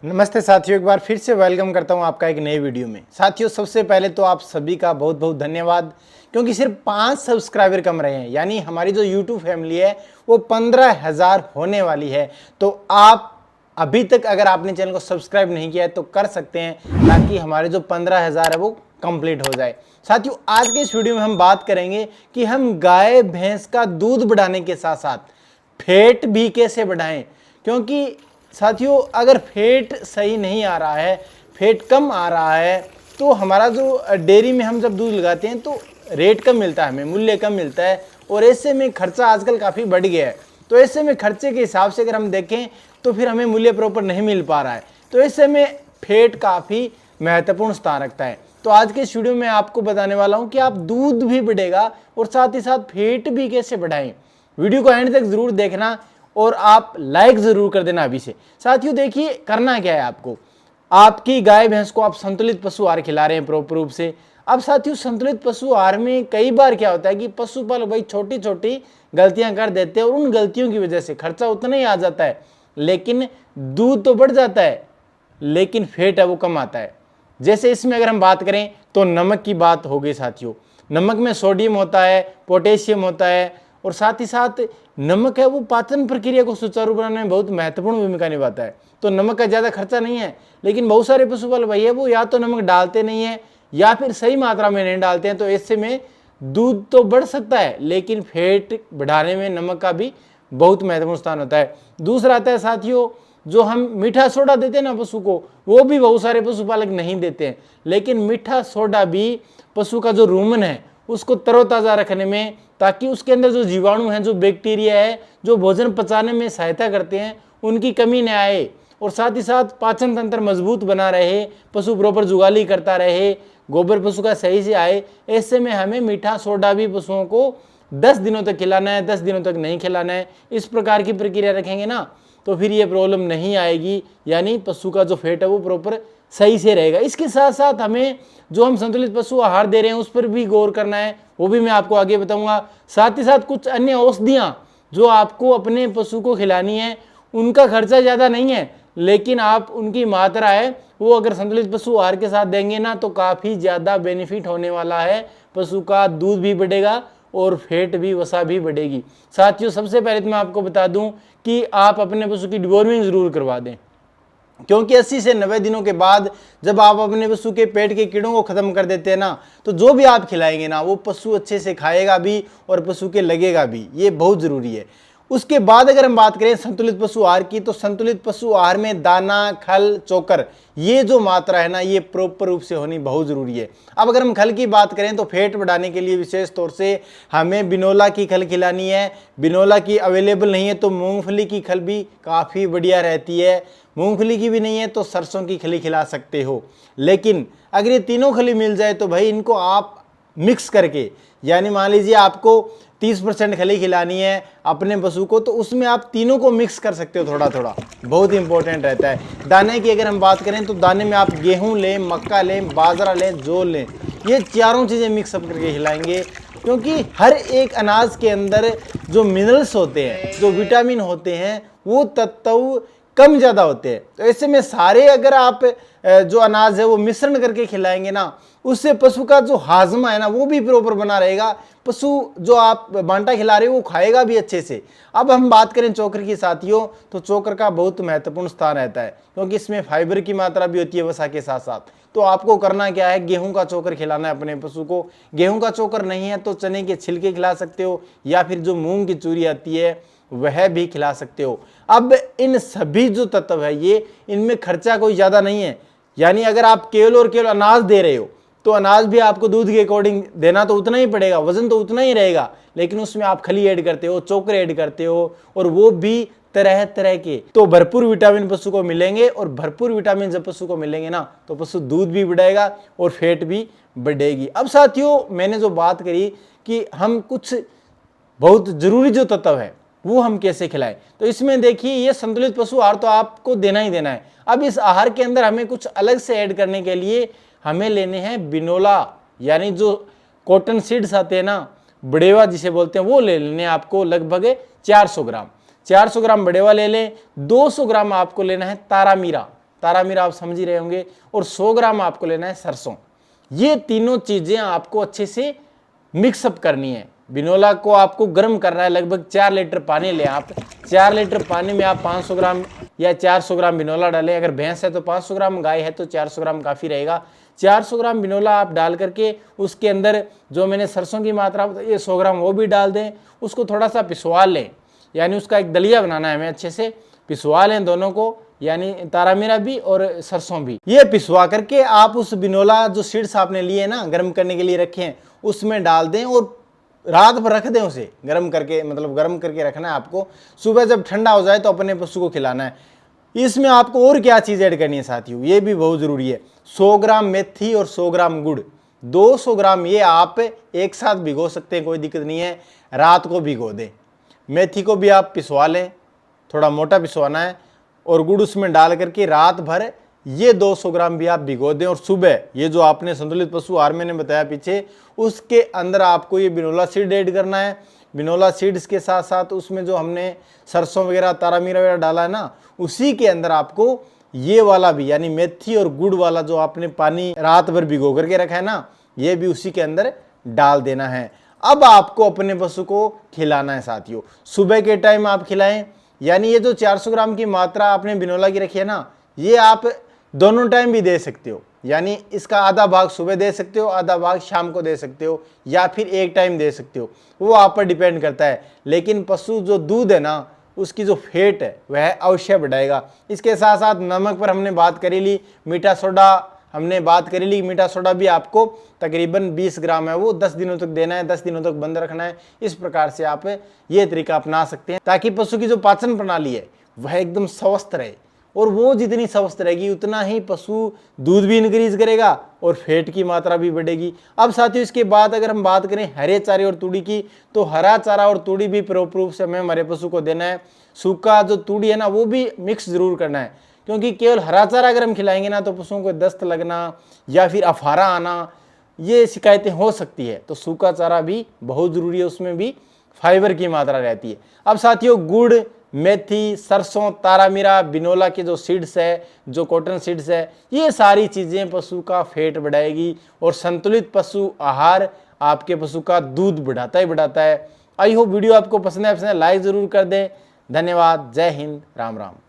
नमस्ते साथियों, एक बार फिर से वेलकम करता हूं आपका एक नए वीडियो में। साथियों, सबसे पहले तो आप सभी का बहुत बहुत धन्यवाद, क्योंकि सिर्फ 5 सब्सक्राइबर कम रहे हैं। यानी हमारी जो यूट्यूब फैमिली है वो 15,000 होने वाली है। तो आप अभी तक अगर आपने चैनल को सब्सक्राइब नहीं किया है तो कर सकते हैं, ताकि हमारे जो 15,000 है वो कंप्लीट हो जाए। साथियों, आज के इस वीडियो में हम बात करेंगे कि हम गाय भैंस का दूध बढ़ाने के साथ साथ फैट भी कैसे बढ़ाएं। क्योंकि साथियों, अगर फैट सही नहीं आ रहा है, फैट कम आ रहा है, तो हमारा जो डेयरी में हम जब दूध लगाते हैं तो रेट कम मिलता है, हमें मूल्य कम मिलता है। और ऐसे में खर्चा आजकल काफ़ी बढ़ गया है। तो ऐसे में खर्चे के हिसाब से अगर हम देखें तो फिर हमें मूल्य प्रॉपर नहीं मिल पा रहा है। तो ऐसे में फैट काफ़ी महत्वपूर्ण स्थान रखता है। तो आज के इस वीडियो में आपको बताने वाला हूँ कि आप दूध भी बढ़ेगा और साथ ही साथ फैट भी कैसे बढ़ाएं। वीडियो को एंड तक जरूर देखना और आप लाइक जरूर कर देना अभी से। साथियों, देखिए करना क्या है आपको, आपकी गाय भैंस को आप संतुलित पशु आहार खिला रहे हैं प्रॉपर रूप से। अब साथियों, संतुलित पशु आहार में कई बार क्या होता है कि पशुपालक भाई छोटी छोटी गलतियां कर देते हैं और उन गलतियों की वजह से खर्चा उतना ही आ जाता है, लेकिन दूध तो बढ़ जाता है, लेकिन फैट है वो कम आता है। जैसे इसमें अगर हम बात करें तो नमक की बात हो गई। साथियों, नमक में सोडियम होता है, पोटेशियम होता है, और साथ ही साथ नमक है वो पाचन प्रक्रिया को सुचारू बनाने में बहुत महत्वपूर्ण भूमिका निभाता है। तो नमक का ज़्यादा खर्चा नहीं है, लेकिन बहुत सारे पशुपालक भाई है वो या तो नमक डालते नहीं है या फिर सही मात्रा में नहीं डालते हैं। तो ऐसे में दूध तो बढ़ सकता है, लेकिन फैट बढ़ाने में नमक का भी बहुत महत्वपूर्ण स्थान होता है। दूसरा आता है साथियों, जो हम मीठा सोडा देते हैं ना पशु को, वो भी बहुत सारे पशुपालक नहीं देते हैं। लेकिन मीठा सोडा भी पशु का जो रूमन है उसको तरोताज़ा रखने में, ताकि उसके अंदर जो जीवाणु हैं, जो बैक्टीरिया है, जो भोजन पचाने में सहायता करते हैं, उनकी कमी न आए, और साथ ही साथ पाचन तंत्र मजबूत बना रहे, पशु प्रॉपर जुगाली करता रहे, गोबर पशु का सही से आए। ऐसे में हमें मीठा सोडा भी पशुओं को 10 दिनों तक खिलाना है, 10 दिनों तक नहीं खिलाना है। इस प्रकार की प्रक्रिया रखेंगे ना तो फिर ये प्रॉब्लम नहीं आएगी, यानी पशु का जो फैट है वो प्रॉपर सही से रहेगा। इसके साथ साथ हमें जो हम संतुलित पशु आहार दे रहे हैं उस पर भी गौर करना है, वो भी मैं आपको आगे बताऊंगा। साथ ही साथ कुछ अन्य औषधियां जो आपको अपने पशु को खिलानी है, उनका खर्चा ज़्यादा नहीं है, लेकिन आप उनकी मात्रा है वो अगर संतुलित पशु आहार के साथ देंगे ना तो काफ़ी ज़्यादा बेनिफिट होने वाला है। पशु का दूध भी बढ़ेगा और फैट भी, वसा भी बढ़ेगी। साथियों, सबसे पहले तो मैं आपको बता दूं कि आप अपने पशु की डिवॉर्मिंग जरूर करवा दें, क्योंकि 80 से 90 दिनों के बाद जब आप अपने पशु के पेट के कीड़ों को खत्म कर देते हैं ना, तो जो भी आप खिलाएंगे ना वो पशु अच्छे से खाएगा भी और पशु के लगेगा भी। ये बहुत जरूरी है। उसके बाद अगर हम बात करें संतुलित पशु आहार की, तो संतुलित पशु आहार में दाना, खल, चोकर, ये जो मात्रा है ना ये प्रॉपर रूप से होनी बहुत जरूरी है। अब अगर हम खल की बात करें तो फैट बढ़ाने के लिए विशेष तौर से हमें बिनोला की खल खिलानी है। बिनोला की अवेलेबल नहीं है तो मूंगफली की खल भी काफ़ी बढ़िया रहती है। मूंगफली की भी नहीं है तो सरसों की खली खिला सकते हो। लेकिन अगर ये तीनों खली मिल जाए तो भाई इनको आप मिक्स करके, यानी मान लीजिए आपको 30% खली खिलानी है अपने पशु को, तो उसमें आप तीनों को मिक्स कर सकते हो थोड़ा थोड़ा, बहुत इंपॉर्टेंट रहता है। दाने की अगर हम बात करें तो दाने में आप गेहूं लें, मक्का लें, बाजरा लें, जौ लें, ये चारों चीज़ें मिक्स अप करके खिलाएंगे। क्योंकि हर एक अनाज के अंदर जो मिनरल्स होते हैं, जो विटामिन होते हैं, वो तत्व कम ज़्यादा होते हैं। तो ऐसे में सारे अगर आप जो अनाज है वो मिश्रण करके खिलाएंगे ना, उससे पशु का जो हाजमा है ना वो भी प्रॉपर बना रहेगा। पशु जो आप बांटा खिला रहे हो वो खाएगा भी अच्छे से। अब हम बात करें चोकर की साथियों, तो चोकर का बहुत महत्वपूर्ण स्थान रहता है, क्योंकि इसमें फाइबर की मात्रा भी होती है वसा के साथ साथ। तो आपको करना क्या है, गेहूं का चोकर खिलाना है अपने पशु को। गेहूं का चोकर नहीं है तो चने के छिलके खिला सकते हो, या फिर जो मूंग की चूरी आती है वह भी खिला सकते हो। अब इन सभी जो तत्व है ये, इनमें खर्चा कोई ज़्यादा नहीं है। यानी अगर आप केवल और केवल अनाज दे रहे हो तो अनाज भी आपको दूध के अकॉर्डिंग देना तो उतना ही पड़ेगा, वजन तो उतना ही रहेगा, लेकिन उसमें आप खली ऐड करते हो, चोकर ऐड करते हो, और वो भी तरह तरह के। तो भरपूर विटामिन पशु को मिलेंगे, और भरपूर विटामिन जब पशु को मिलेंगे ना तो पशु दूध भी बढ़ाएगा और फैट भी बढ़ेगी। अब साथियों, मैंने जो बात करी कि हम कुछ बहुत जरूरी जो तत्व है वो हम कैसे खिलाएं, तो इसमें देखिए ये संतुलित पशु आहार तो आपको देना ही देना है। अब इस आहार के अंदर हमें कुछ अलग से ऐड करने के लिए हमें लेने हैं बिनोला, यानी जो कॉटन सीड्स आते हैं ना, बड़ेवा जिसे बोलते हैं, वो ले लेने हैं आपको लगभग 400 ग्राम। 400 ग्राम बड़ेवा ले लें। 200 ग्राम आपको लेना है तारा मीरा। तारामीरा आप समझ ही रहे होंगे, और 100 ग्राम आपको लेना है सरसों। ये तीनों चीज़ें आपको अच्छे से मिक्सअप करनी है। बिनोला को आपको गर्म करना है, लगभग 4 लीटर पानी लें आप। 4 लीटर पानी में आप 500 ग्राम या 400 ग्राम बिनोला डालें। अगर भैंस है तो 500 ग्राम, गाय है तो 400 ग्राम काफ़ी रहेगा। 400 ग्राम बिनोला आप डाल करके उसके अंदर जो मैंने सरसों की मात्रा ये 100 ग्राम वो भी डाल दें। उसको थोड़ा सा पिसवा लें, यानी उसका एक दलिया बनाना है, हमें अच्छे से पिसवा लें दोनों को, यानी तारामीरा भी और सरसों भी। ये पिसवा करके आप उस बिनोला जो सीड्स आपने लिए ना, गर्म करने के लिए रखे हैं, उसमें डाल दें और रात भर रख दें उसे गर्म करके, मतलब गर्म करके रखना है आपको। सुबह जब ठंडा हो जाए तो अपने पशु को खिलाना है। इसमें आपको और क्या चीज़ ऐड करनी है साथियों, ये भी बहुत ज़रूरी है। 100 ग्राम मेथी और 100 ग्राम गुड़, 200 ग्राम ये आप एक साथ भिगो सकते हैं, कोई दिक्कत नहीं है। रात को भिगो दें। मेथी को भी आप पिसवा लें, थोड़ा मोटा पिसवाना है, और गुड़ उसमें डाल करके रात भर ये 200 ग्राम भी आप भिगो दें। और सुबह ये जो आपने संतुलित पशु आहार मैंने बताया पीछे, उसके अंदर आपको ये बिनोला सीड ऐड करना है। बिनोला सीड्स के साथ साथ उसमें जो हमने सरसों वगैरह तारामीरा वगैरह डाला है ना, उसी के अंदर आपको ये वाला भी, यानी मेथी और गुड़ वाला जो आपने पानी रात भर भिगो करके रखा है ना, ये भी उसी के अंदर डाल देना है। अब आपको अपने पशु को खिलाना है साथियों। सुबह के टाइम आप खिलाएं, यानी ये जो 400 ग्राम की मात्रा आपने बिनोला की रखी है ना, ये आप दोनों टाइम भी दे सकते हो, यानी इसका आधा भाग सुबह दे सकते हो, आधा भाग शाम को दे सकते हो, या फिर एक टाइम दे सकते हो, वो आप पर डिपेंड करता है। लेकिन पशु जो दूध है ना, उसकी जो फैट है वह अवश्य बढ़ाएगा। इसके साथ साथ नमक पर हमने बात करी ली, मीठा सोडा हमने बात करी ली। मीठा सोडा भी आपको तकरीबन 20 ग्राम है, वो 10 दिनों तक देना है, 10 दिनों तक बंद रखना है। इस प्रकार से आप ये तरीका अपना सकते हैं, ताकि पशु की जो पाचन प्रणाली है वह एकदम स्वस्थ रहे, और वो जितनी स्वस्थ रहेगी उतना ही पशु दूध भी इंक्रीज करेगा और फैट की मात्रा भी बढ़ेगी। अब साथियों इसके बाद अगर हम बात करें हरे चारे और तूड़ी की, तो हरा चारा और तूड़ी भी प्रॉपर रूप से हमें हमारे पशु को देना है। सूखा जो तूड़ी है ना, वो भी मिक्स जरूर करना है, क्योंकि केवल हरा चारा अगर हम खिलाएंगे ना, तो पशुओं को दस्त लगना या फिर अफारा आना, ये शिकायतें हो सकती है। तो सूखा चारा भी बहुत ज़रूरी है, उसमें भी फाइबर की मात्रा रहती है। अब साथियों गुड़, मेथी, सरसों, तारामीरा, बिनोला के जो सीड्स है, जो कॉटन सीड्स है, ये सारी चीज़ें पशु का फैट बढ़ाएगी, और संतुलित पशु आहार आपके पशु का दूध बढ़ाता ही बढ़ाता है। आई होप वीडियो आपको पसंद है, लाइक ज़रूर कर दें। धन्यवाद। जय हिंद। राम राम।